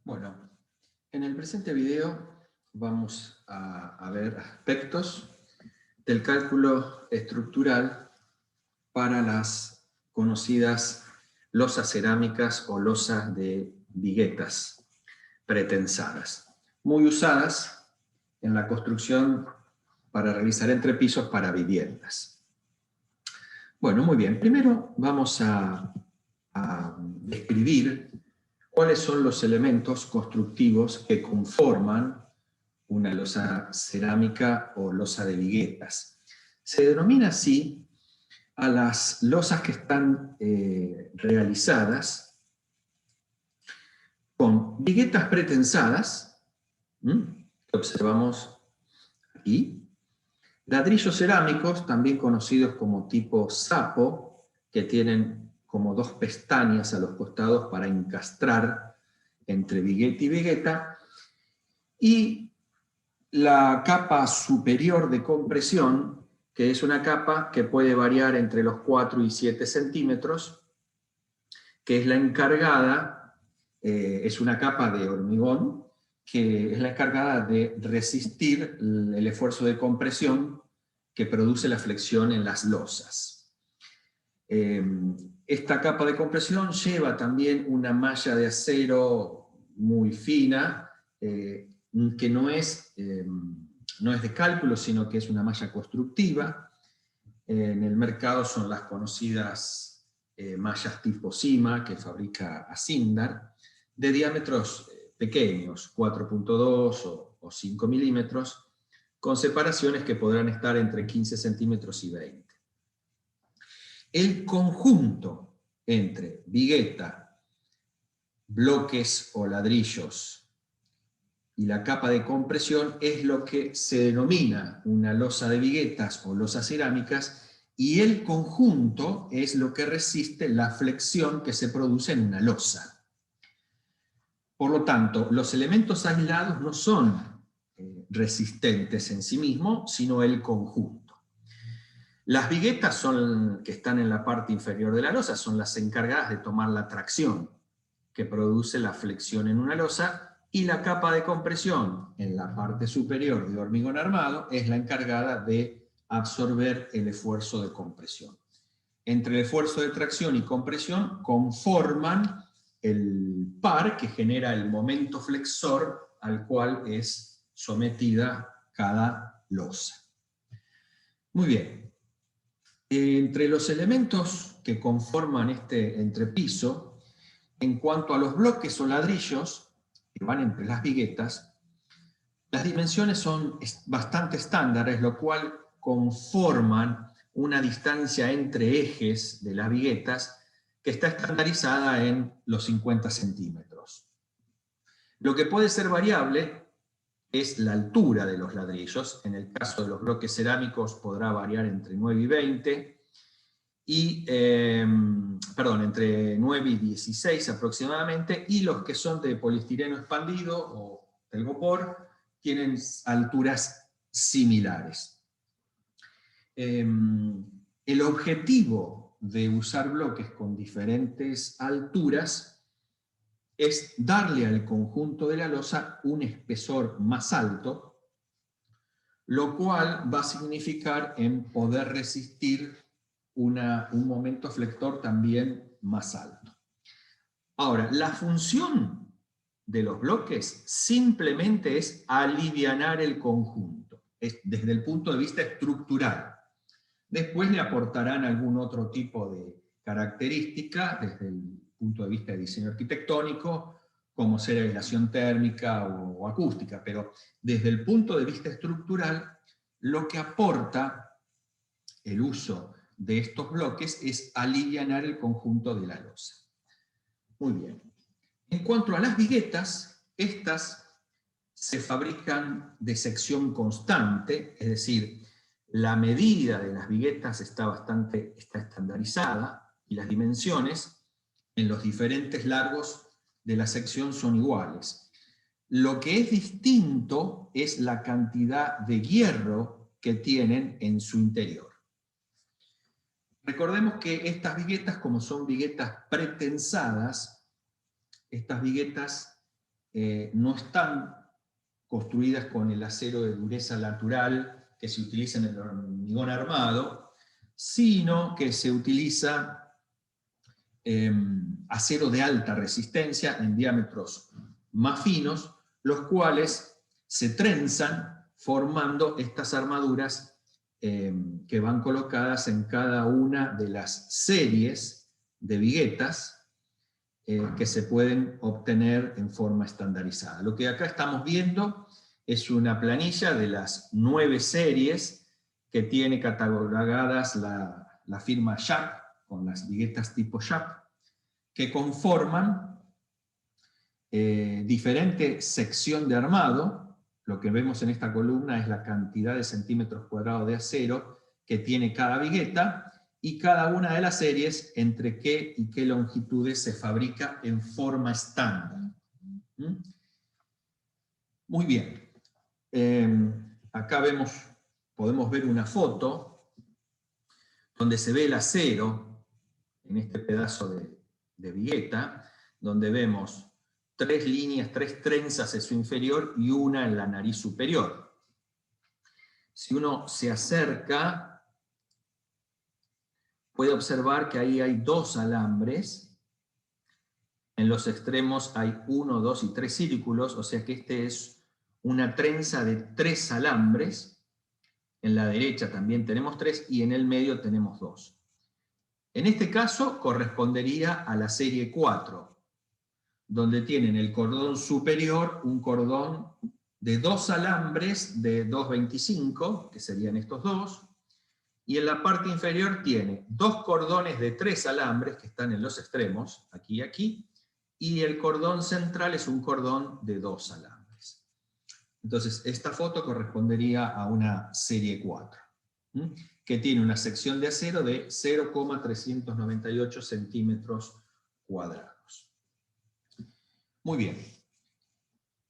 Bueno, en el presente video vamos a ver aspectos del cálculo estructural para las conocidas losas cerámicas o losas de viguetas pretensadas, muy usadas en la construcción para realizar entrepisos para viviendas. Bueno, muy bien. Primero vamos a describir cuáles son los elementos constructivos que conforman una losa cerámica o losa de viguetas. Se denomina así a las losas que están realizadas con viguetas pretensadas, que observamos aquí, ladrillos cerámicos, también conocidos como tipo sapo, que tienen como dos pestañas a los costados para encastrar entre vigueta y vigueta, y la capa superior de compresión, que es una capa que puede variar entre los 4 y 7 centímetros, que es la encargada, es una capa de hormigón, que es la encargada de resistir el esfuerzo de compresión que produce la flexión en las losas. Esta capa de compresión lleva también una malla de acero muy fina, que no es de cálculo, sino que es una malla constructiva. En el mercado son las conocidas mallas tipo Cima, que fabrica Asindar, de diámetros pequeños, 4.2 o 5 milímetros, con separaciones que podrán estar entre 15 centímetros y 20. El conjunto entre vigueta, bloques o ladrillos y la capa de compresión es lo que se denomina una losa de viguetas o losas cerámicas, y el conjunto es lo que resiste la flexión que se produce en una losa. Por lo tanto, los elementos aislados no son resistentes en sí mismos, sino el conjunto. Las viguetas que están en la parte inferior de la losa son las encargadas de tomar la tracción que produce la flexión en una losa, y la capa de compresión en la parte superior de hormigón armado es la encargada de absorber el esfuerzo de compresión. Entre el esfuerzo de tracción y compresión conforman el par que genera el momento flexor al cual es sometida cada losa. Muy bien. Entre los elementos que conforman este entrepiso, en cuanto a los bloques o ladrillos que van entre las viguetas, las dimensiones son bastante estándares, lo cual conforman una distancia entre ejes de las viguetas que está estandarizada en los 50 centímetros. Lo que puede ser variable es la altura de los ladrillos. En el caso de los bloques cerámicos podrá variar entre 9 y 20, entre 9 y 16 aproximadamente, y los que son de poliestireno expandido o telgopor tienen alturas similares. El objetivo de usar bloques con diferentes alturas es darle al conjunto de la losa un espesor más alto, lo cual va a significar en poder resistir un momento flector también más alto. Ahora, la función de los bloques simplemente es alivianar el conjunto, desde el punto de vista estructural. Después le aportarán algún otro tipo de característica desde el punto de vista de diseño arquitectónico, como ser aislación térmica o acústica, pero desde el punto de vista estructural, lo que aporta el uso de estos bloques es alivianar el conjunto de la losa. Muy bien. En cuanto a las viguetas, estas se fabrican de sección constante, es decir, la medida de las viguetas está estandarizada, y las dimensiones en los diferentes largos de la sección son iguales. Lo que es distinto es la cantidad de hierro que tienen en su interior. Recordemos que estas viguetas, como son viguetas pretensadas, estas viguetas no están construidas con el acero de dureza natural que se utiliza en el hormigón armado, sino que se utiliza acero de alta resistencia en diámetros más finos, los cuales se trenzan formando estas armaduras que van colocadas en cada una de las series de viguetas que se pueden obtener en forma estandarizada. Lo que acá estamos viendo es una planilla de las 9 series que tiene catalogadas la firma Sharp, con las viguetas tipo Sharp, que conforman diferente sección de armado. Lo que vemos en esta columna es la cantidad de centímetros cuadrados de acero que tiene cada vigueta, y cada una de las series entre qué y qué longitudes se fabrica en forma estándar. Muy bien. Acá podemos ver una foto donde se ve el acero en este pedazo de vigueta, donde vemos 3 líneas, 3 trenzas en su inferior y una en la nariz superior. Si uno se acerca, puede observar que ahí hay 2 alambres. En los extremos hay 1, 2 y 3 círculos, o sea que este es una trenza de 3 alambres. En la derecha también tenemos 3 y en el medio tenemos 2. En este caso correspondería a la serie 4, donde tienen el cordón superior un cordón de 2 alambres de 2,25, que serían estos 2, y en la parte inferior tiene 2 cordones de 3 alambres, que están en los extremos, aquí y aquí, y el cordón central es un cordón de 2 alambres. Entonces, esta foto correspondería a una serie 4, que tiene una sección de acero de 0,398 centímetros cuadrados. Muy bien.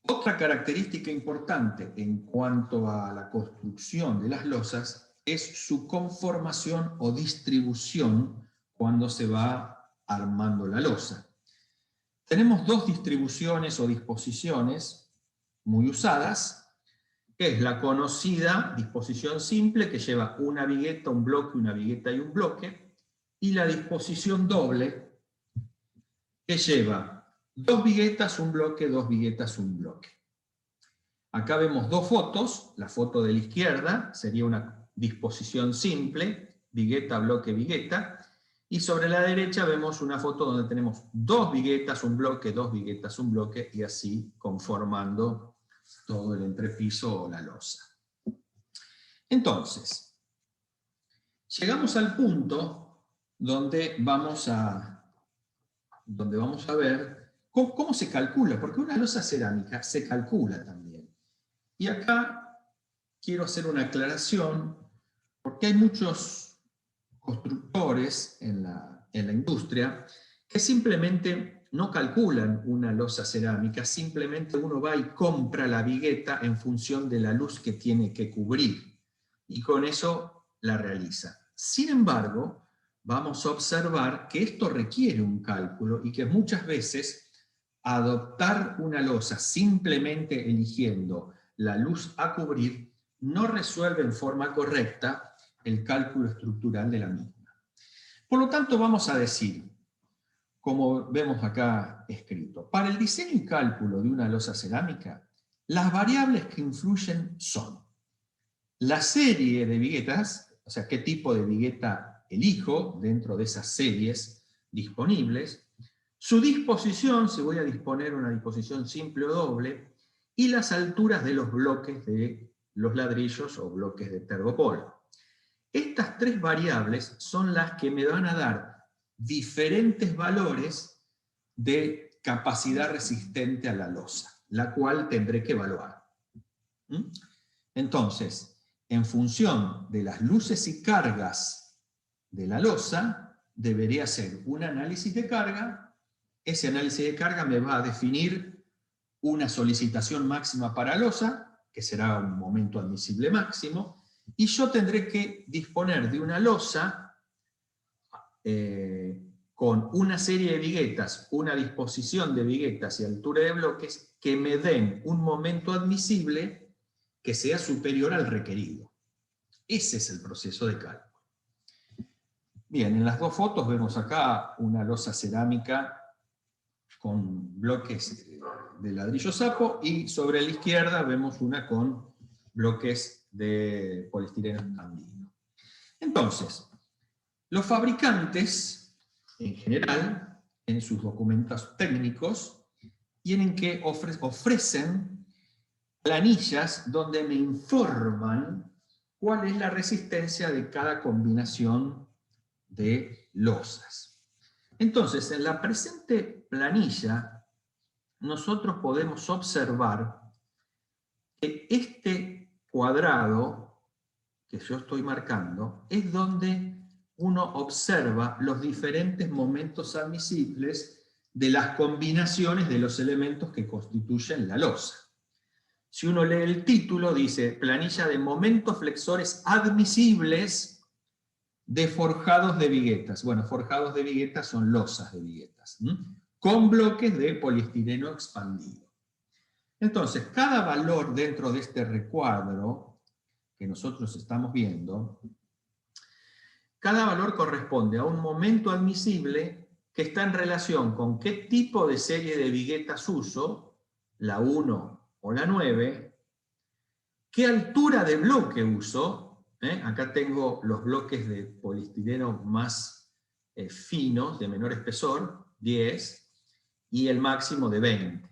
Otra característica importante en cuanto a la construcción de las losas es su conformación o distribución cuando se va armando la losa. Tenemos 2 distribuciones o disposiciones muy usadas, que es la conocida disposición simple, que lleva una vigueta, un bloque, una vigueta y un bloque, y la disposición doble, que lleva 2 viguetas, un bloque, 2 viguetas, un bloque. Acá vemos 2 fotos. La foto de la izquierda sería una disposición simple, vigueta, bloque, vigueta, y sobre la derecha vemos una foto donde tenemos 2 viguetas, un bloque, 2 viguetas, un bloque, y así conformando todo el entrepiso o la losa. Entonces, llegamos al punto donde vamos a ver cómo se calcula, porque una losa cerámica se calcula también. Y acá quiero hacer una aclaración, porque hay muchos constructores en la industria que simplemente no calculan una losa cerámica, simplemente uno va y compra la vigueta en función de la luz que tiene que cubrir, y con eso la realiza. Sin embargo, vamos a observar que esto requiere un cálculo y que muchas veces adoptar una losa simplemente eligiendo la luz a cubrir no resuelve en forma correcta el cálculo estructural de la misma. Por lo tanto, vamos a decir, como vemos acá escrito, para el diseño y cálculo de una losa cerámica, las variables que influyen son la serie de viguetas, o sea, qué tipo de vigueta elijo dentro de esas series disponibles, su disposición, si voy a disponer una disposición simple o doble, y las alturas de los bloques de los ladrillos o bloques de tergopol. Estas 3 variables son las que me van a dar diferentes valores de capacidad resistente a la losa, la cual tendré que evaluar. Entonces, en función de las luces y cargas de la losa, debería hacer un análisis de carga. Ese análisis de carga me va a definir una solicitación máxima para losa, que será un momento admisible máximo, y yo tendré que disponer de una losa con una serie de viguetas, una disposición de viguetas y altura de bloques que me den un momento admisible que sea superior al requerido. Ese es el proceso de cálculo. Bien, en las dos fotos vemos acá una losa cerámica con bloques de ladrillo sapo, y sobre la izquierda vemos una con bloques de poliestireno expandido. Entonces, los fabricantes, en general, en sus documentos técnicos, tienen que ofrecen planillas donde me informan cuál es la resistencia de cada combinación de losas. Entonces, en la presente planilla, nosotros podemos observar que este cuadrado que yo estoy marcando es donde uno observa los diferentes momentos admisibles de las combinaciones de los elementos que constituyen la losa. Si uno lee el título, dice planilla de momentos flexores admisibles de forjados de viguetas. Bueno, forjados de viguetas son losas de viguetas, con bloques de poliestireno expandido. Entonces, cada valor dentro de este recuadro que nosotros estamos viendo, cada valor corresponde a un momento admisible que está en relación con qué tipo de serie de viguetas uso, la 1 o la 9, qué altura de bloque uso, acá tengo los bloques de poliestireno más finos, de menor espesor, 10, y el máximo de 20.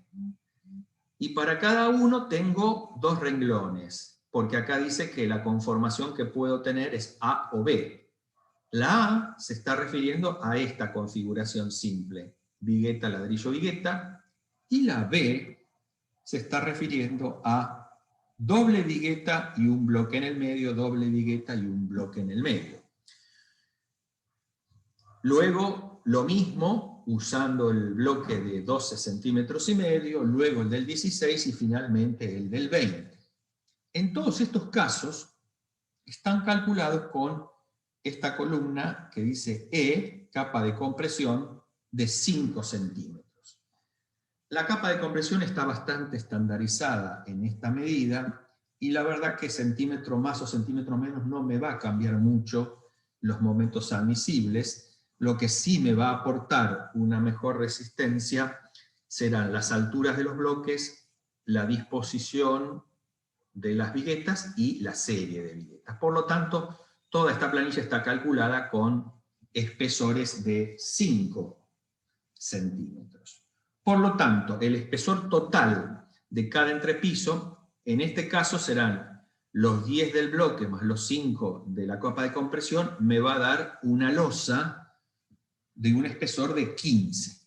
Y para cada uno tengo dos renglones, porque acá dice que la conformación que puedo tener es A o B. La A se está refiriendo a esta configuración simple, vigueta, ladrillo, vigueta, y la B se está refiriendo a doble vigueta y un bloque en el medio, doble vigueta y un bloque en el medio. Luego, lo mismo, usando el bloque de 12 centímetros y medio, luego el del 16 y finalmente el del 20. En todos estos casos, están calculados con esta columna que dice E, capa de compresión de 5 centímetros. La capa de compresión está bastante estandarizada en esta medida, y la verdad que centímetro más o centímetro menos no me va a cambiar mucho los momentos admisibles. Lo que sí me va a aportar una mejor resistencia serán las alturas de los bloques, la disposición de las viguetas y la serie de viguetas. Por lo tanto, toda esta planilla está calculada con espesores de 5 centímetros. Por lo tanto, el espesor total de cada entrepiso, en este caso serán los 10 del bloque más los 5 de la capa de compresión, me va a dar una losa de un espesor de 15.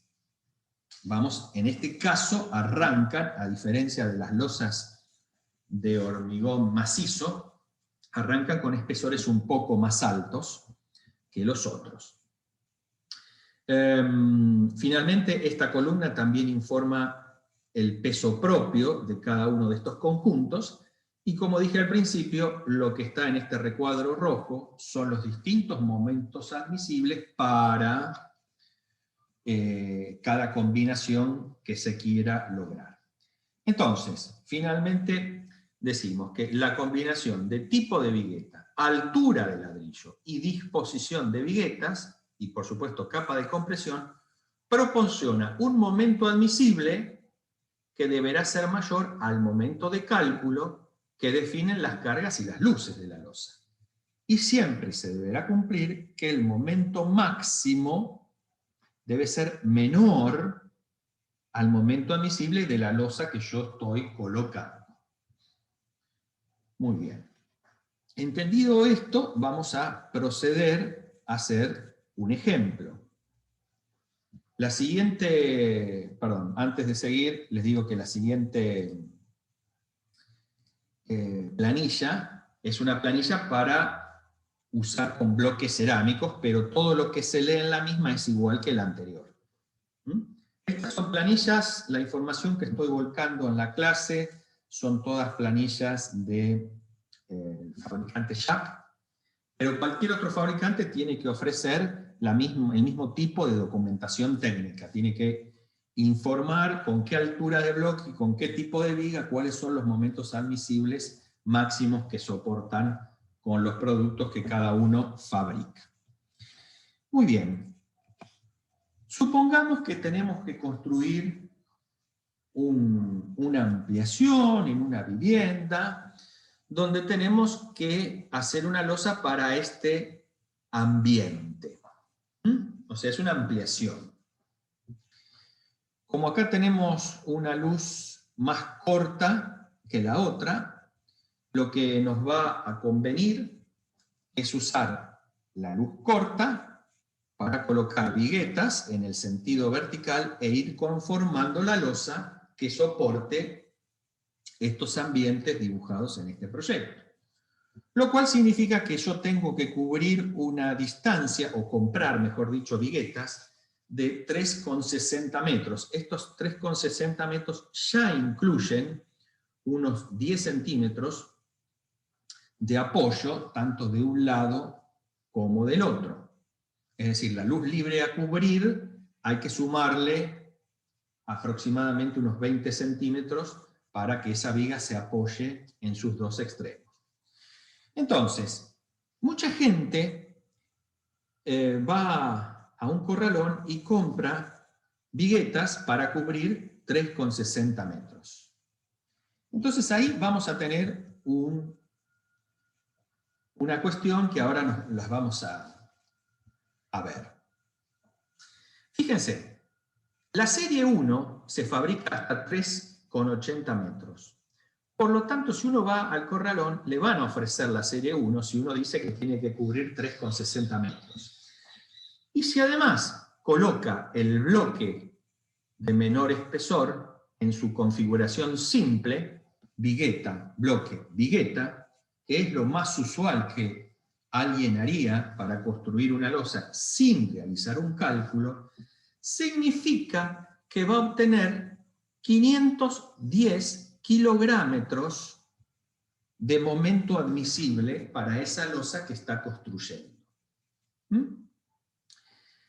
Vamos, en este caso arrancan, a diferencia de las losas de hormigón macizo, arrancan con espesores un poco más altos que los otros. Finalmente, esta columna también informa el peso propio de cada uno de estos conjuntos, y como dije al principio, lo que está en este recuadro rojo son los distintos momentos admisibles para cada combinación que se quiera lograr. Entonces, finalmente decimos que la combinación de tipo de vigueta, altura de ladrillo y disposición de viguetas, y por supuesto capa de compresión, proporciona un momento admisible que deberá ser mayor al momento de cálculo que definen las cargas y las luces de la losa. Y siempre se deberá cumplir que el momento máximo debe ser menor al momento admisible de la losa que yo estoy colocando. Muy bien. Entendido esto, vamos a proceder a hacer un ejemplo. La siguiente, perdón, antes de seguir, les digo que la siguiente planilla es una planilla para usar con bloques cerámicos, pero todo lo que se lee en la misma es igual que la anterior. Estas son planillas, la información que estoy volcando en la clase son todas planillas del fabricante Sharp, pero cualquier otro fabricante tiene que ofrecer el mismo tipo de documentación técnica. Tiene que informar con qué altura de bloque y con qué tipo de viga, cuáles son los momentos admisibles máximos que soportan con los productos que cada uno fabrica. Muy bien. Supongamos que tenemos que construir una ampliación en una vivienda, donde tenemos que hacer una losa para este ambiente. O sea, es una ampliación. Como acá tenemos una luz más corta que la otra, lo que nos va a convenir es usar la luz corta para colocar viguetas en el sentido vertical e ir conformando la losa que soporte estos ambientes dibujados en este proyecto. Lo cual significa que yo tengo que cubrir una distancia, o comprar, mejor dicho, viguetas, de 3,60 metros. Estos 3,60 metros ya incluyen unos 10 centímetros de apoyo, tanto de un lado como del otro. Es decir, la luz libre a cubrir hay que sumarle aproximadamente unos 20 centímetros para que esa viga se apoye en sus dos extremos. Entonces, mucha gente va a un corralón y compra viguetas para cubrir 3,60 metros. Entonces ahí vamos a tener una cuestión que ahora las vamos a ver. Fíjense, la serie 1 se fabrica hasta 3,80 metros. Por lo tanto, si uno va al corralón, le van a ofrecer la serie 1 si uno dice que tiene que cubrir 3,60 metros. Y si además coloca el bloque de menor espesor en su configuración simple, vigueta, bloque, vigueta, que es lo más usual que alguien haría para construir una losa sin realizar un cálculo, significa que va a obtener 510 kilográmetros de momento admisible para esa losa que está construyendo.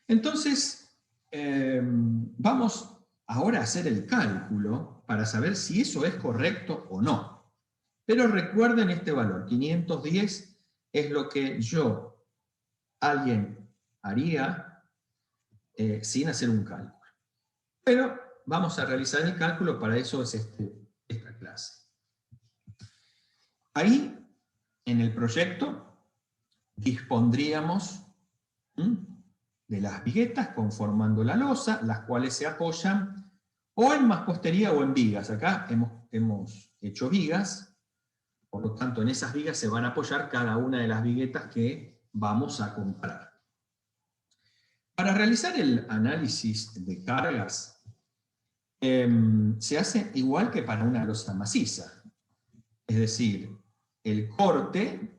Entonces, vamos ahora a hacer el cálculo para saber si eso es correcto o no. Pero recuerden este valor, 510 es lo que alguien haría sin hacer un cálculo. Pero vamos a realizar el cálculo, para eso es esta clase. Ahí, en el proyecto, dispondríamos de las viguetas conformando la losa, las cuales se apoyan o en mampostería o en vigas. Acá hemos hecho vigas, por lo tanto en esas vigas se van a apoyar cada una de las viguetas que vamos a comprar. Para realizar el análisis de cargas, se hace igual que para una losa maciza. Es decir, el corte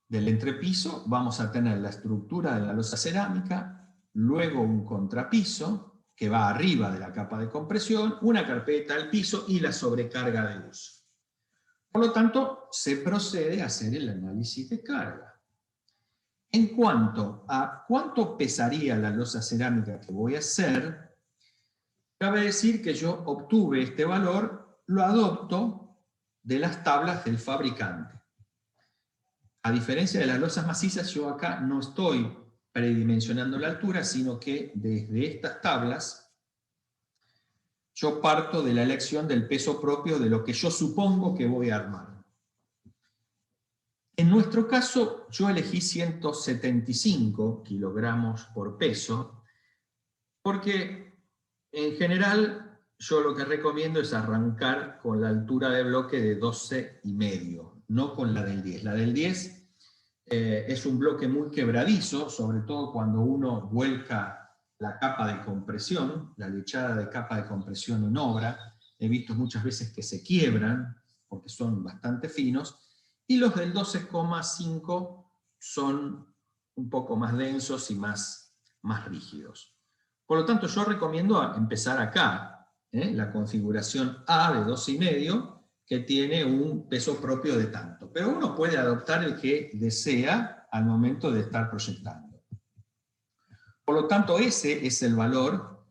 del entrepiso, vamos a tener la estructura de la losa cerámica, luego un contrapiso que va arriba de la capa de compresión, una carpeta al piso y la sobrecarga de uso. Por lo tanto, se procede a hacer el análisis de carga. En cuanto a cuánto pesaría la losa cerámica que voy a hacer, cabe decir que yo obtuve este valor, lo adopto de las tablas del fabricante. A diferencia de las losas macizas, yo acá no estoy predimensionando la altura, sino que desde estas tablas yo parto de la elección del peso propio de lo que yo supongo que voy a armar. En nuestro caso, yo elegí 175 kilogramos por peso, porque en general, yo lo que recomiendo es arrancar con la altura de bloque de 12,5, no con la del 10. La del 10 es un bloque muy quebradizo, sobre todo cuando uno vuelca la capa de compresión, la lechada de capa de compresión en obra. He visto muchas veces que se quiebran, porque son bastante finos, y los del 12,5 son un poco más densos y más rígidos. Por lo tanto, yo recomiendo empezar acá, la configuración A de 2,5, que tiene un peso propio de tanto. Pero uno puede adoptar el que desea al momento de estar proyectando. Por lo tanto, ese es el valor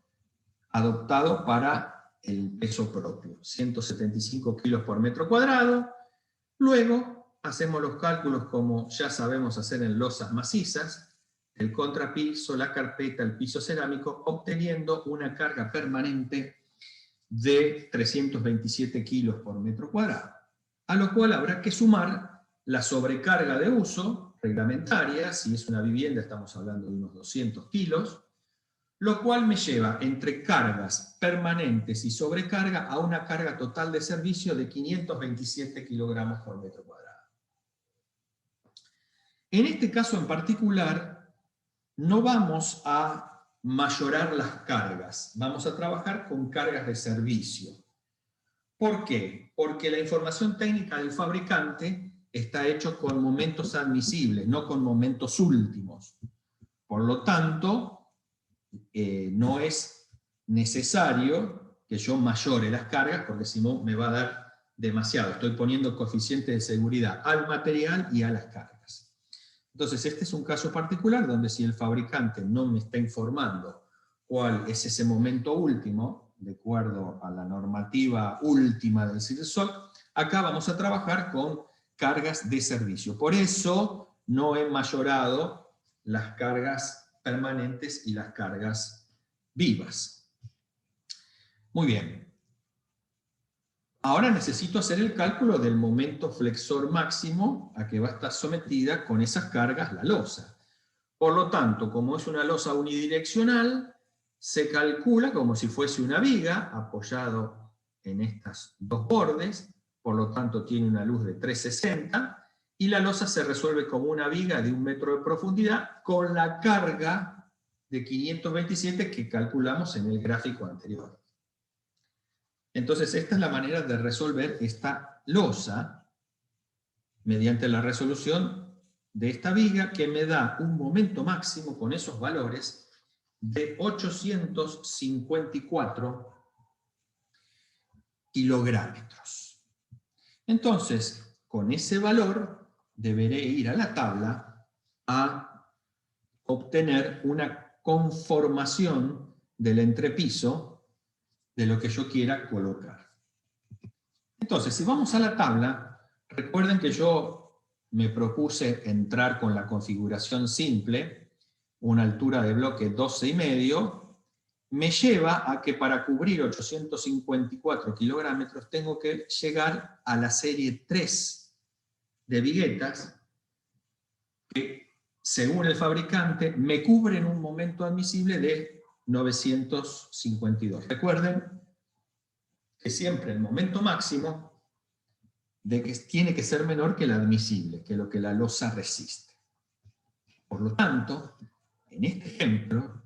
adoptado para el peso propio, 175 kilos por metro cuadrado. Luego hacemos los cálculos como ya sabemos hacer en losas macizas, el contrapiso, la carpeta, el piso cerámico, obteniendo una carga permanente de 327 kilos por metro cuadrado. A lo cual habrá que sumar la sobrecarga de uso reglamentaria, si es una vivienda estamos hablando de unos 200 kilos, lo cual me lleva entre cargas permanentes y sobrecarga a una carga total de servicio de 527 kilogramos por metro cuadrado. En este caso en particular, no vamos a mayorar las cargas, vamos a trabajar con cargas de servicio. ¿Por qué? Porque la información técnica del fabricante está hecho con momentos admisibles, no con momentos últimos. Por lo tanto, no es necesario que yo mayore las cargas, porque si no me va a dar demasiado. Estoy poniendo coeficiente de seguridad al material y a las cargas. Entonces, este es un caso particular donde si el fabricante no me está informando cuál es ese momento último, de acuerdo a la normativa última del CIRSOC, acá vamos a trabajar con cargas de servicio. Por eso no he mayorado las cargas permanentes y las cargas vivas. Muy bien. Ahora necesito hacer el cálculo del momento flexor máximo a que va a estar sometida con esas cargas la losa. Por lo tanto, como es una losa unidireccional, se calcula como si fuese una viga apoyado en estos dos bordes, por lo tanto tiene una luz de 360, y la losa se resuelve como una viga de 1 metro de profundidad con la carga de 527 que calculamos en el gráfico anterior. Entonces esta es la manera de resolver esta losa mediante la resolución de esta viga que me da un momento máximo con esos valores de 854 kilogramos. Entonces, con ese valor deberé ir a la tabla a obtener una conformación del entrepiso de lo que yo quiera colocar. Entonces, si vamos a la tabla, recuerden que yo me propuse entrar con la configuración simple, una altura de bloque 12,5, me lleva a que para cubrir 854 kilogramos tengo que llegar a la serie 3 de viguetas que, según el fabricante, me cubren un momento admisible de 952. Recuerden que siempre el momento máximo de que tiene que ser menor que el admisible, que lo que la losa resiste. Por lo tanto, en este ejemplo,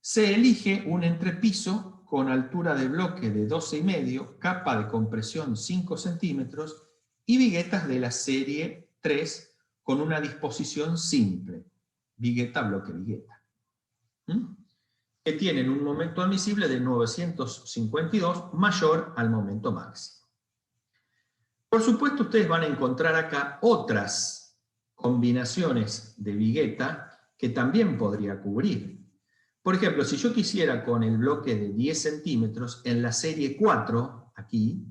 se elige un entrepiso con altura de bloque de 12,5, capa de compresión 5 centímetros y viguetas de la serie 3 con una disposición simple, vigueta, bloque, vigueta. Que tienen un momento admisible de 952 mayor al momento máximo. Por supuesto, ustedes van a encontrar acá otras combinaciones de vigueta que también podría cubrir. Por ejemplo, si yo quisiera con el bloque de 10 centímetros, en la serie 4, aquí,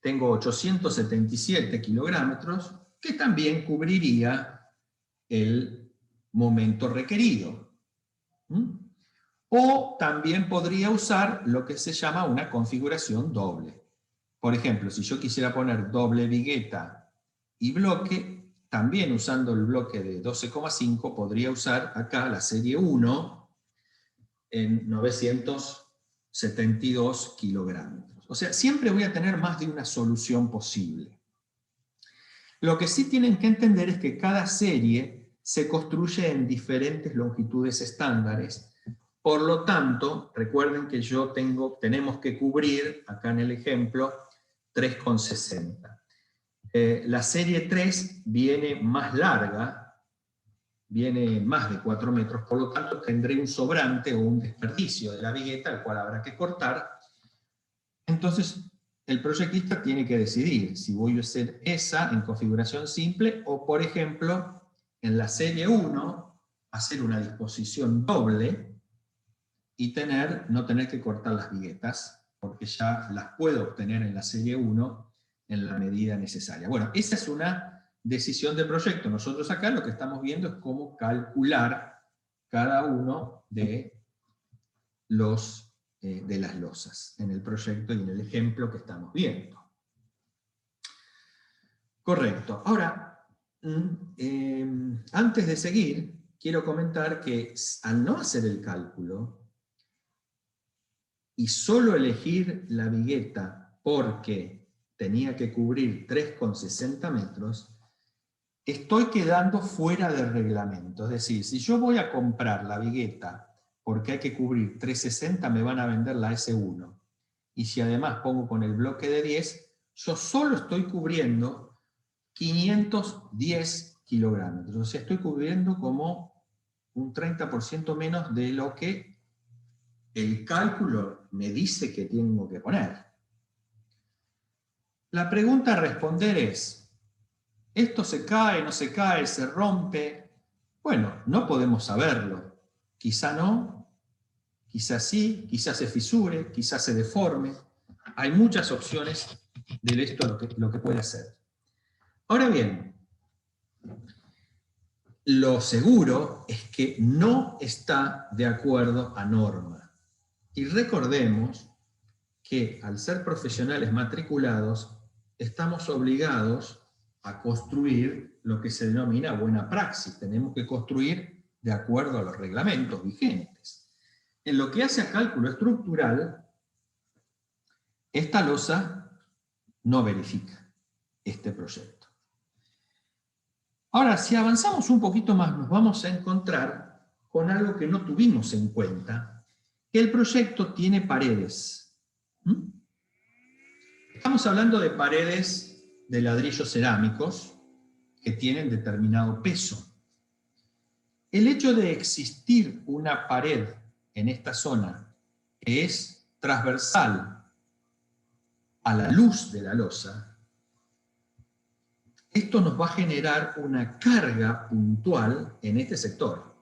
tengo 877 kilogramos, que también cubriría el momento requerido. O también podría usar lo que se llama una configuración doble. Por ejemplo, si yo quisiera poner doble vigueta y bloque, también usando el bloque de 12,5 podría usar acá la serie 1 en 972 kilogramos. O sea, siempre voy a tener más de una solución posible. Lo que sí tienen que entender es que cada serie se construye en diferentes longitudes estándares. Por lo tanto, recuerden que tenemos que cubrir, acá en el ejemplo, 3,60. La serie 3 viene más larga, viene más de 4 metros, por lo tanto tendré un sobrante o un desperdicio de la vigueta, el cual habrá que cortar. Entonces, el proyectista tiene que decidir si voy a hacer esa en configuración simple o, por ejemplo, en la serie 1, hacer una disposición doble y no tener que cortar las viguetas, porque ya las puedo obtener en la serie 1 en la medida necesaria. Bueno, esa es una decisión de proyecto. Nosotros acá lo que estamos viendo es cómo calcular cada uno de las losas en el proyecto y en el ejemplo que estamos viendo. Correcto. Ahora, antes de seguir, quiero comentar que al no hacer el cálculo y solo elegir la vigueta porque tenía que cubrir 3,60 metros, estoy quedando fuera del reglamento. Es decir, si yo voy a comprar la vigueta porque hay que cubrir 3,60, me van a vender la S1. Y si además pongo con el bloque de 10, yo solo estoy cubriendo 510 kilogramos. O sea, estoy cubriendo como un 30% menos de lo que el cálculo me dice que tengo que poner. La pregunta a responder es, ¿esto se cae, no se cae, se rompe? Bueno, no podemos saberlo. Quizá no, quizás sí, quizás se fisure, quizás se deforme. Hay muchas opciones de esto lo que puede hacer. Ahora bien, lo seguro es que no está de acuerdo a norma. Y recordemos que al ser profesionales matriculados, estamos obligados a construir lo que se denomina buena praxis. Tenemos que construir de acuerdo a los reglamentos vigentes. En lo que hace a cálculo estructural, esta losa no verifica este proyecto. Ahora, si avanzamos un poquito más, nos vamos a encontrar con algo que no tuvimos en cuenta, que el proyecto tiene paredes. Estamos hablando de paredes de ladrillos cerámicos que tienen determinado peso. El hecho de existir una pared en esta zona que es transversal a la luz de la losa, esto nos va a generar una carga puntual en este sector.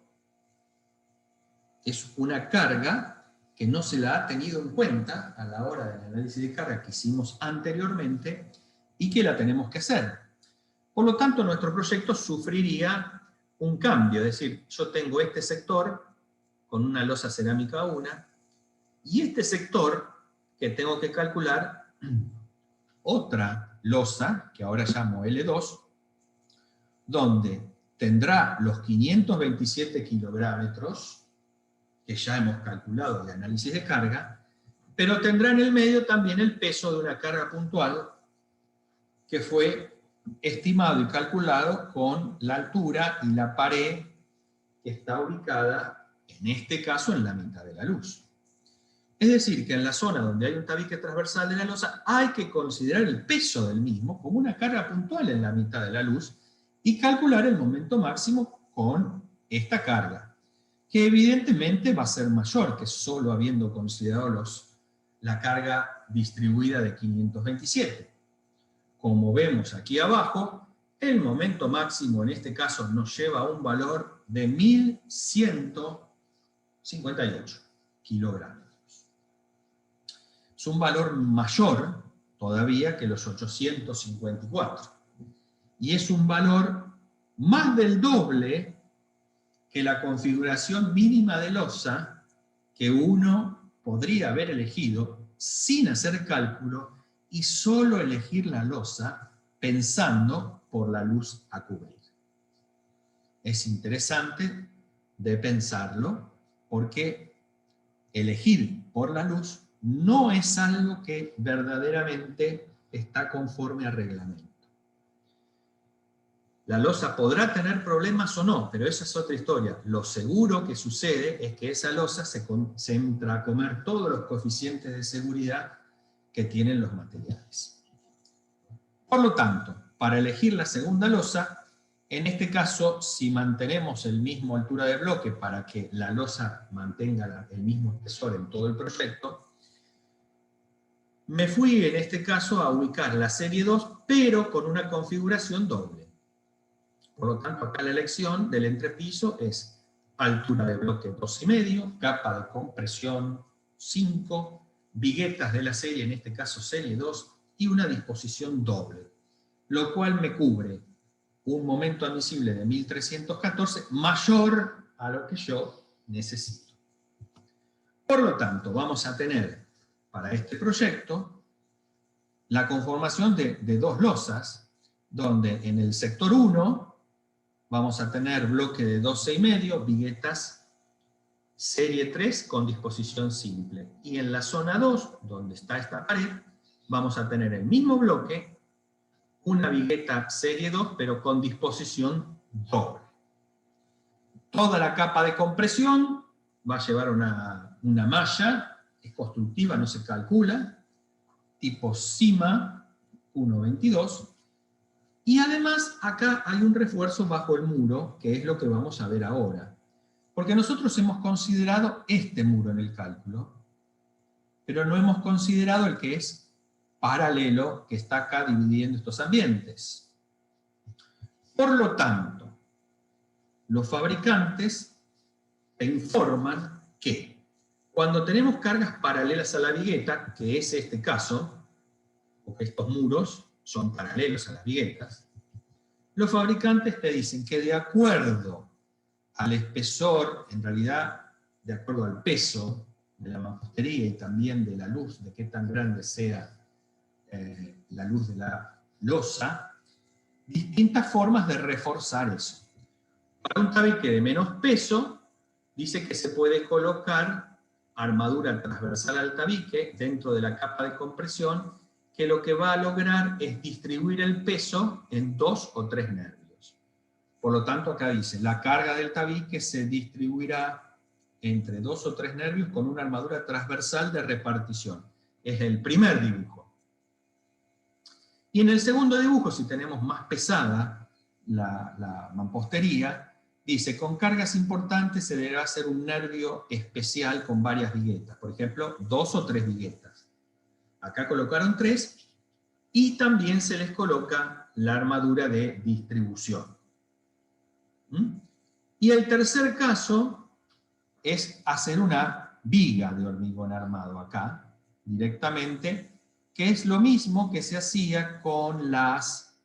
Es una carga que no se la ha tenido en cuenta a la hora del análisis de carga que hicimos anteriormente y que la tenemos que hacer. Por lo tanto, nuestro proyecto sufriría un cambio, es decir, yo tengo este sector con una losa cerámica 1 y este sector que tengo que calcular otra losa, que ahora llamo L2, donde tendrá los 527 kilogramos que ya hemos calculado de análisis de carga, pero tendrá en el medio también el peso de una carga puntual que fue estimado y calculado con la altura y la pared que está ubicada, en este caso, en la mitad de la luz. Es decir, que en la zona donde hay un tabique transversal de la losa hay que considerar el peso del mismo como una carga puntual en la mitad de la luz y calcular el momento máximo con esta carga, que evidentemente va a ser mayor que solo habiendo considerado la carga distribuida de 527. Como vemos aquí abajo, el momento máximo en este caso nos lleva a un valor de 1158 kilogramos. Es un valor mayor todavía que los 854. Y es un valor más del doble que la configuración mínima de losa que uno podría haber elegido sin hacer cálculo y solo elegir la losa pensando por la luz a cubrir. Es interesante de pensarlo porque elegir por la luz no es algo que verdaderamente está conforme al reglamento. La losa podrá tener problemas o no, pero esa es otra historia. Lo seguro que sucede es que esa losa se entra a comer todos los coeficientes de seguridad que tienen los materiales. Por lo tanto, para elegir la segunda losa, en este caso, si mantenemos el mismo altura de bloque para que la losa mantenga el mismo espesor en todo el proyecto, me fui en este caso a ubicar la serie 2, pero con una configuración doble. Por lo tanto, acá la elección del entrepiso es altura de bloque 2,5, capa de compresión 5, viguetas de la serie, en este caso serie 2, y una disposición doble, lo cual me cubre un momento admisible de 1314 mayor a lo que yo necesito. Por lo tanto, vamos a tener para este proyecto la conformación de dos losas, donde en el sector 1 vamos a tener bloque de 12,5, viguetas serie 3 con disposición simple. Y en la zona 2, donde está esta pared, vamos a tener el mismo bloque, una vigueta serie 2, pero con disposición doble. Toda la capa de compresión va a llevar una malla, es constructiva, no se calcula, tipo CIMA 1.22, y además acá hay un refuerzo bajo el muro, que es lo que vamos a ver ahora. Porque nosotros hemos considerado este muro en el cálculo, pero no hemos considerado el que es paralelo, que está acá dividiendo estos ambientes. Por lo tanto, los fabricantes te informan que cuando tenemos cargas paralelas a la vigueta, que es este caso, porque estos muros son paralelos a las viguetas, los fabricantes te dicen que de acuerdo al espesor, en realidad de acuerdo al peso de la mampostería y también de la luz, de qué tan grande sea la luz de la losa, distintas formas de reforzar eso. Para un tabique de menos peso, dice que se puede colocar armadura transversal al tabique dentro de la capa de compresión, que lo que va a lograr es distribuir el peso en 2 o 3 nervios. Por lo tanto, acá dice, la carga del tabique se distribuirá entre 2 o 3 nervios con una armadura transversal de repartición. Es el primer dibujo. Y en el segundo dibujo, si tenemos más pesada la mampostería, dice, con cargas importantes se deberá hacer un nervio especial con varias viguetas. Por ejemplo, 2 o 3 viguetas. Acá colocaron 3, y también se les coloca la armadura de distribución. Y el tercer caso es hacer una viga de hormigón armado acá, directamente, que es lo mismo que se hacía con las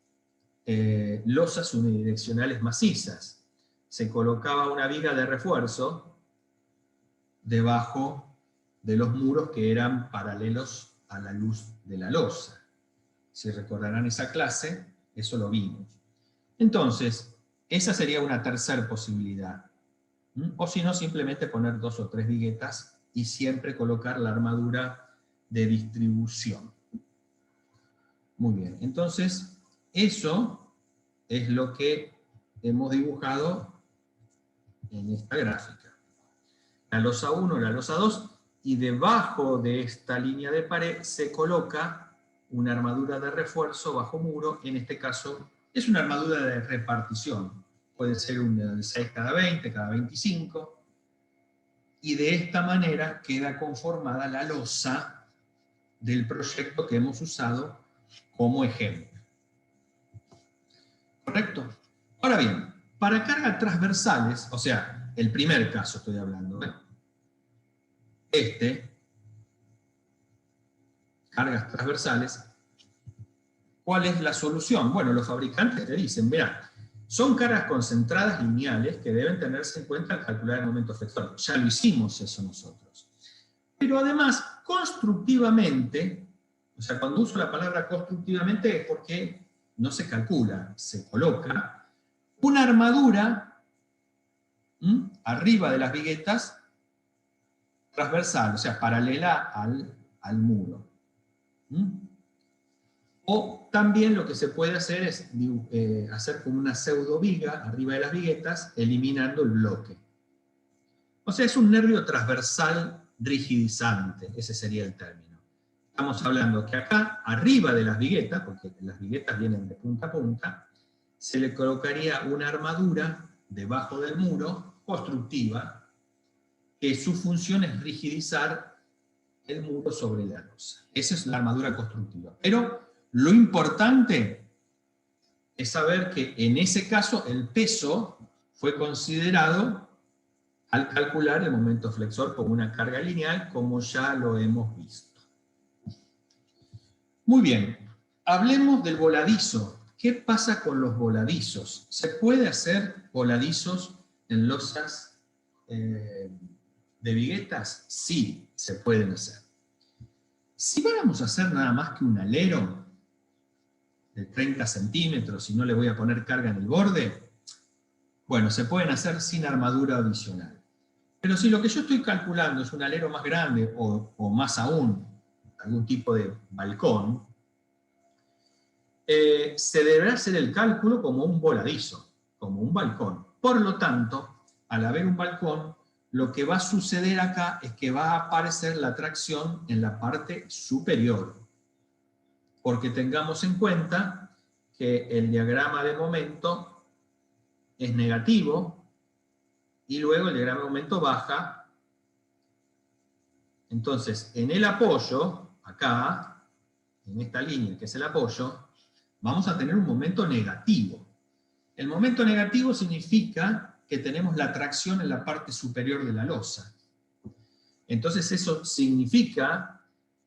losas unidireccionales macizas. Se colocaba una viga de refuerzo debajo de los muros que eran paralelos a la luz de la losa. Si recordarán esa clase, eso lo vimos. Entonces, esa sería una tercera posibilidad. O si no, simplemente poner 2 o 3 viguetas y siempre colocar la armadura de distribución. Muy bien, entonces, eso es lo que hemos dibujado en esta gráfica. La losa 1, la losa 2, y debajo de esta línea de pared se coloca una armadura de refuerzo bajo muro, en este caso es una armadura de repartición, puede ser una de 6 cada 20, cada 25, y de esta manera queda conformada la losa del proyecto que hemos usado como ejemplo. ¿Correcto? Ahora bien, para cargas transversales, o sea, el primer caso estoy hablando, cargas transversales, ¿cuál es la solución? Bueno, los fabricantes te dicen, mirá, son cargas concentradas lineales que deben tenerse en cuenta al calcular el momento flexor. Ya lo hicimos eso nosotros. Pero además, constructivamente, o sea, cuando uso la palabra constructivamente es porque no se calcula, se coloca una armadura arriba de las viguetas transversal, o sea, paralela al muro. O también lo que se puede hacer es hacer como una pseudo viga arriba de las viguetas, eliminando el bloque. O sea, es un nervio transversal rigidizante, ese sería el término. Estamos hablando que acá, arriba de las viguetas, porque las viguetas vienen de punta a punta, se le colocaría una armadura debajo del muro, constructiva, que su función es rigidizar el muro sobre la losa. Esa es la armadura constructiva. Pero lo importante es saber que en ese caso el peso fue considerado al calcular el momento flexor con una carga lineal, como ya lo hemos visto. Muy bien, hablemos del voladizo. ¿Qué pasa con los voladizos? ¿Se puede hacer voladizos en losas de viguetas? Sí, se pueden hacer. Si vamos a hacer nada más que un alero de 30 centímetros y no le voy a poner carga en el borde, bueno, se pueden hacer sin armadura adicional. Pero si lo que yo estoy calculando es un alero más grande o más aún, algún tipo de balcón, se deberá hacer el cálculo como un voladizo, como un balcón. Por lo tanto, al haber un balcón, lo que va a suceder acá es que va a aparecer la tracción en la parte superior. Porque tengamos en cuenta que el diagrama de momento es negativo y luego el diagrama de momento baja. Entonces, en el apoyo, acá, en esta línea que es el apoyo, vamos a tener un momento negativo. El momento negativo significa que tenemos la tracción en la parte superior de la losa. Entonces eso significa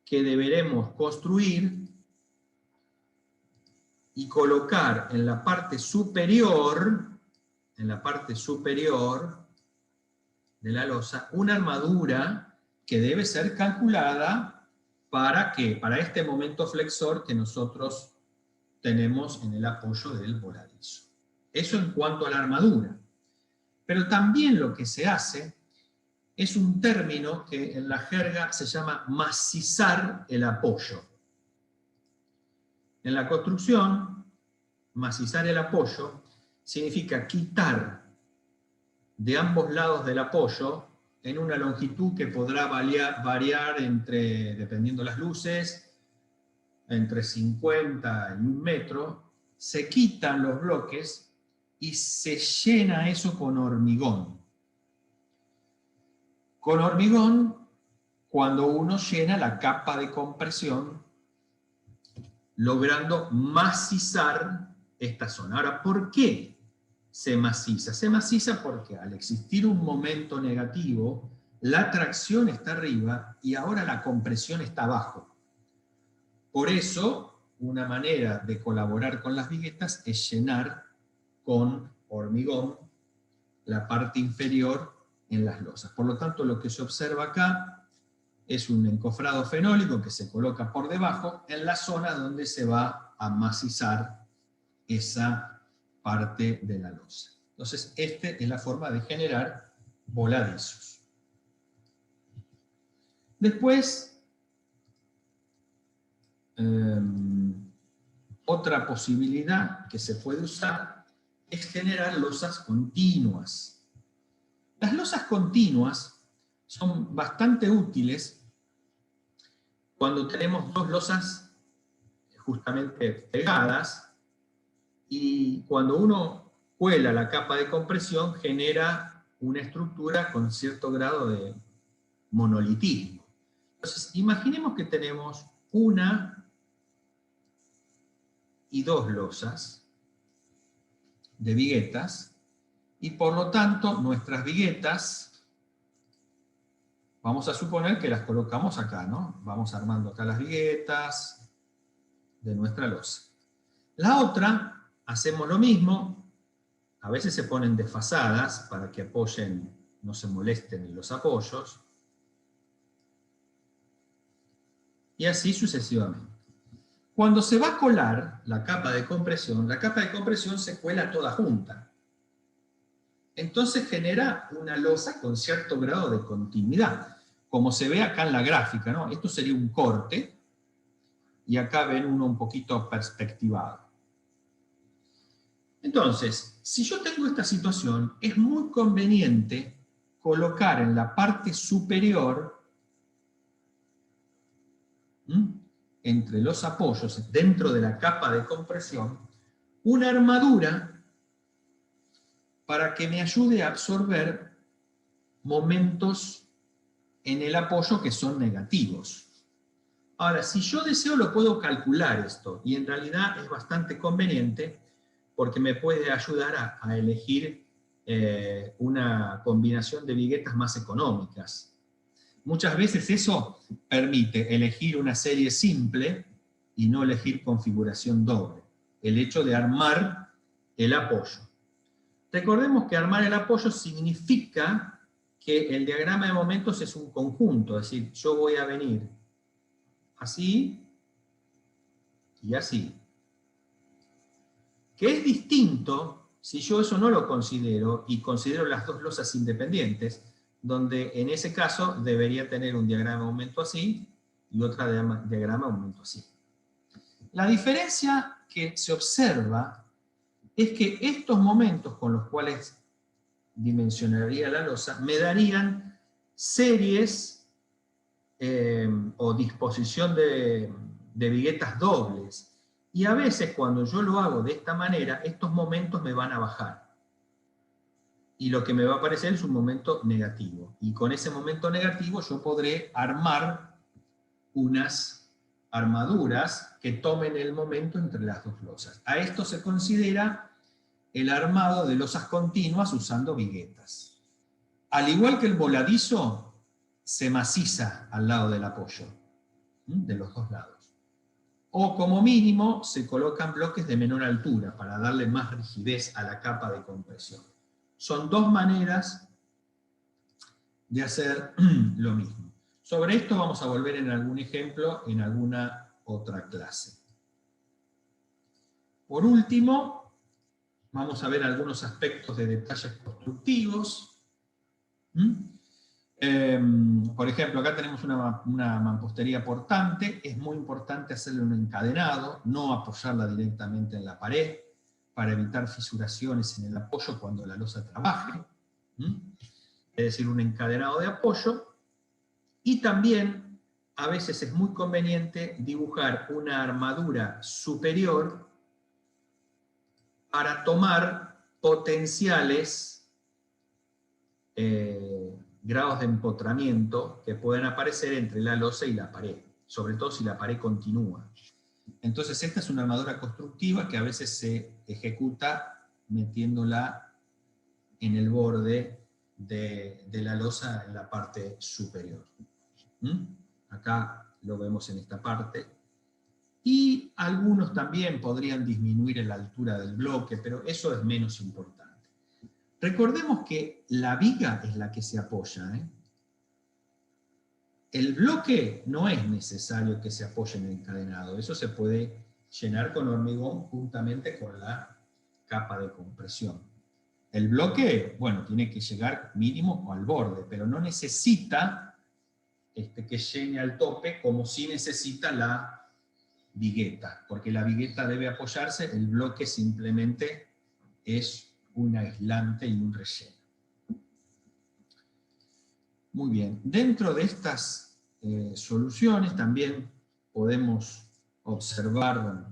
que deberemos construir y colocar en la parte superior de la losa una armadura que debe ser calculada ¿para qué? Para este momento flexor que nosotros tenemos en el apoyo del voladizo. Eso en cuanto a la armadura. Pero también lo que se hace es un término que en la jerga se llama macizar el apoyo. En la construcción, macizar el apoyo significa quitar de ambos lados del apoyo en una longitud que podrá variar entre, dependiendo las luces, entre 50 y 1 metro, se quitan los bloques y se llena eso con hormigón. Con hormigón, cuando uno llena la capa de compresión, logrando macizar esta zona. Ahora, ¿por qué se maciza? Se maciza porque al existir un momento negativo, la tracción está arriba y ahora la compresión está abajo. Por eso, una manera de colaborar con las viguetas es llenar con hormigón la parte inferior en las losas. Por lo tanto, lo que se observa acá es un encofrado fenólico que se coloca por debajo en la zona donde se va a macizar esa parte de la losa. Entonces, esta es la forma de generar voladizos. Después, otra posibilidad que se puede usar es generar losas continuas. Las losas continuas son bastante útiles cuando tenemos dos losas justamente pegadas y cuando uno cuela la capa de compresión genera una estructura con cierto grado de monolitismo. Entonces, imaginemos que tenemos una y dos losas de viguetas, y por lo tanto nuestras viguetas, vamos a suponer que las colocamos acá, ¿no? Vamos armando acá las viguetas de nuestra losa. La otra, hacemos lo mismo, a veces se ponen desfasadas para que apoyen, no se molesten en los apoyos, y así sucesivamente. Cuando se va a colar la capa de compresión se cuela toda junta. Entonces genera una losa con cierto grado de continuidad, como se ve acá en la gráfica, ¿no? Esto sería un corte, y acá ven uno un poquito perspectivado. Entonces, si yo tengo esta situación, es muy conveniente colocar en la parte superior, entre los apoyos, dentro de la capa de compresión, una armadura para que me ayude a absorber momentos en el apoyo que son negativos. Ahora, si yo deseo, lo puedo calcular esto, y en realidad es bastante conveniente porque me puede ayudar a elegir una combinación de viguetas más económicas. Muchas veces eso permite elegir una serie simple y no elegir configuración doble. El hecho de armar el apoyo. Recordemos que armar el apoyo significa que el diagrama de momentos es un conjunto, es decir, yo voy a venir así y así. Que es distinto si yo eso no lo considero y considero las dos losas independientes, donde en ese caso debería tener un diagrama de momento así y otra diagrama de momento así. La diferencia que se observa es que estos momentos con los cuales dimensionaría la losa me darían series o disposición de viguetas dobles. Y a veces cuando yo lo hago de esta manera, estos momentos me van a bajar. Y lo que me va a aparecer es un momento negativo. Y con ese momento negativo yo podré armar unas armaduras que tomen el momento entre las dos losas. A esto se considera el armado de losas continuas usando viguetas. Al igual que el voladizo, se maciza al lado del apoyo, de los dos lados. O como mínimo se colocan bloques de menor altura para darle más rigidez a la capa de compresión. Son dos maneras de hacer lo mismo. Sobre esto vamos a volver en algún ejemplo en alguna otra clase. Por último, vamos a ver algunos aspectos de detalles constructivos. Por ejemplo, acá tenemos una mampostería portante. Es muy importante hacerle un encadenado, no apoyarla directamente en la pared, para evitar fisuraciones en el apoyo cuando la losa trabaje. Es decir, un encadenado de apoyo. Y también, a veces es muy conveniente dibujar una armadura superior para tomar potenciales grados de empotramiento que pueden aparecer entre la losa y la pared, sobre todo si la pared continúa. Entonces esta es una armadura constructiva que a veces se ejecuta metiéndola en el borde de la losa en la parte superior. Acá lo vemos en esta parte. Y algunos también podrían disminuir la altura del bloque, pero eso es menos importante. Recordemos que la viga es la que se apoya. El bloque no es necesario que se apoye en el encadenado, eso se puede llenar con hormigón juntamente con la capa de compresión. El bloque, bueno, tiene que llegar mínimo al borde, pero no necesita que llene al tope como si necesita la vigueta, porque la vigueta debe apoyarse, el bloque simplemente es un aislante y un relleno. Muy bien, dentro de estas soluciones también podemos observar,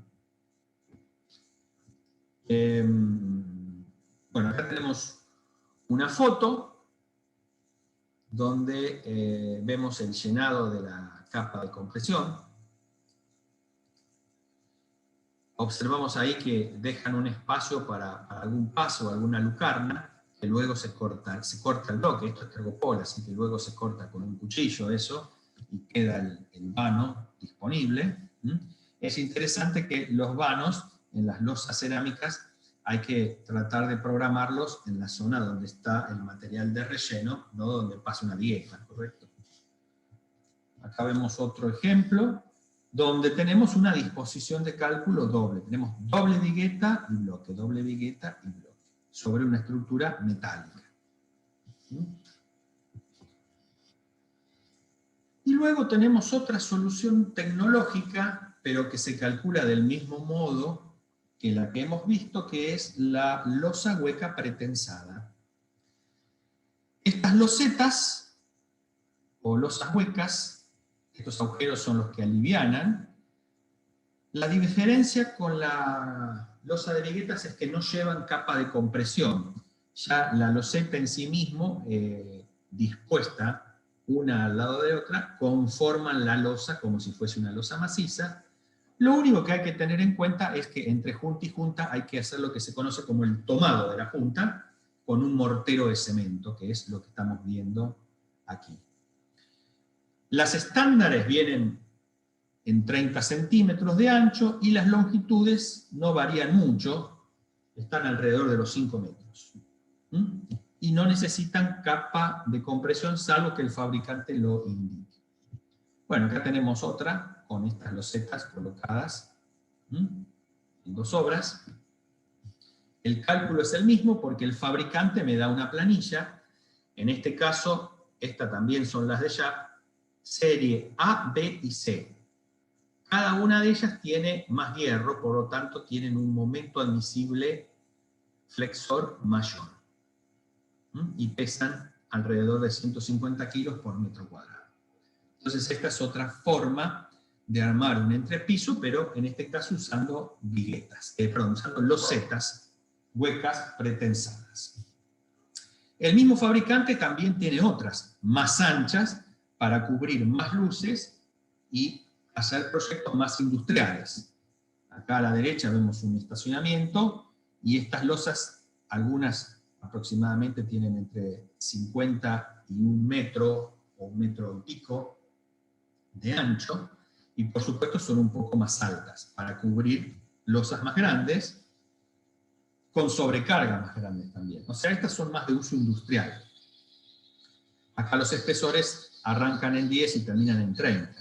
bueno, acá tenemos una foto donde vemos el llenado de la capa de compresión. Observamos ahí que dejan un espacio para algún paso, alguna lucarna, que luego se corta el bloque, esto es tergopol, así que luego se corta con un cuchillo eso, y queda el vano disponible. Es interesante que los vanos en las losas cerámicas hay que tratar de programarlos en la zona donde está el material de relleno, no donde pasa una vigueta, ¿correcto? Acá vemos otro ejemplo, donde tenemos una disposición de cálculo doble. Tenemos doble vigueta y bloque, doble vigueta y bloque, sobre una estructura metálica. Y luego tenemos otra solución tecnológica, pero que se calcula del mismo modo que la que hemos visto, que es la losa hueca pretensada. Estas losetas, o losas huecas, estos agujeros son los que alivianan. La diferencia con la losa de viguetas es que no llevan capa de compresión. Ya la loseta en sí mismo, dispuesta una al lado de otra, conforman la losa como si fuese una losa maciza. Lo único que hay que tener en cuenta es que entre junta y junta hay que hacer lo que se conoce como el tomado de la junta, con un mortero de cemento, que es lo que estamos viendo aquí. Las estándares vienen en 30 centímetros de ancho y las longitudes no varían mucho, están alrededor de los 5 metros. Y no necesitan capa de compresión, salvo que el fabricante lo indique. Bueno, acá tenemos otra con estas losetas colocadas en 2 obras. El cálculo es el mismo porque el fabricante me da una planilla. En este caso, estas también son las de Sharp, serie A, B y C. Cada una de ellas tiene más hierro, por lo tanto tienen un momento admisible flexor mayor. Y pesan alrededor de 150 kilos por metro cuadrado. Entonces esta es otra forma de armar un entrepiso, pero en este caso usando viguetas, usando losetas huecas pretensadas. El mismo fabricante también tiene otras más anchas para cubrir más luces y hacer proyectos más industriales. Acá a la derecha vemos un estacionamiento y estas losas, algunas aproximadamente tienen entre 50 y 1 metro o 1 metro y pico de ancho, y por supuesto son un poco más altas para cubrir losas más grandes, con sobrecarga más grandes también. O sea, estas son más de uso industrial. Acá los espesores arrancan en 10 y terminan en 30.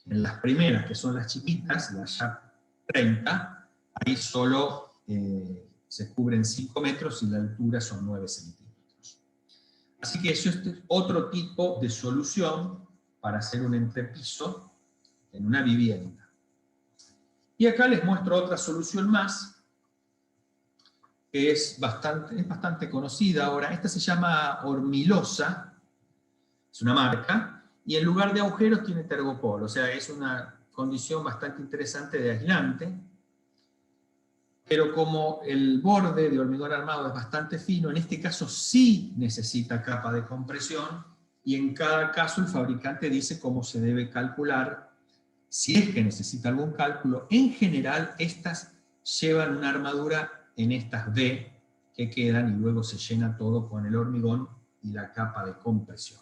En las primeras, que son las chiquitas, las ya 30, ahí solo se cubren 5 metros y la altura son 9 centímetros. Así que eso es otro tipo de solución para hacer un entrepiso en una vivienda. Y acá les muestro otra solución más, que es bastante conocida ahora. Esta se llama Hormilosa, es una marca, y en lugar de agujeros tiene tergopol, o sea, es una condición bastante interesante de aislante, pero como el borde de hormigón armado es bastante fino, en este caso sí necesita capa de compresión, y en cada caso el fabricante dice cómo se debe calcular, si es que necesita algún cálculo. En general, estas llevan una armadura en estas B que quedan y luego se llena todo con el hormigón y la capa de compresión.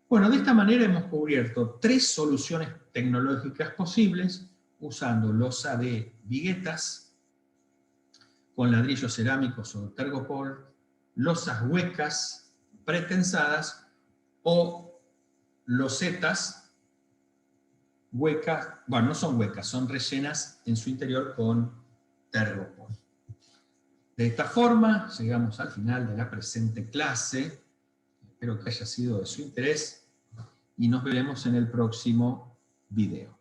Bueno, de esta manera hemos cubierto 3 soluciones tecnológicas posibles usando losa de viguetas con ladrillos cerámicos o tergopol, losas huecas pretensadas o losetas huecas, bueno, no son huecas, son rellenas en su interior con tergopol. De esta forma llegamos al final de la presente clase. Espero que haya sido de su interés y nos veremos en el próximo video.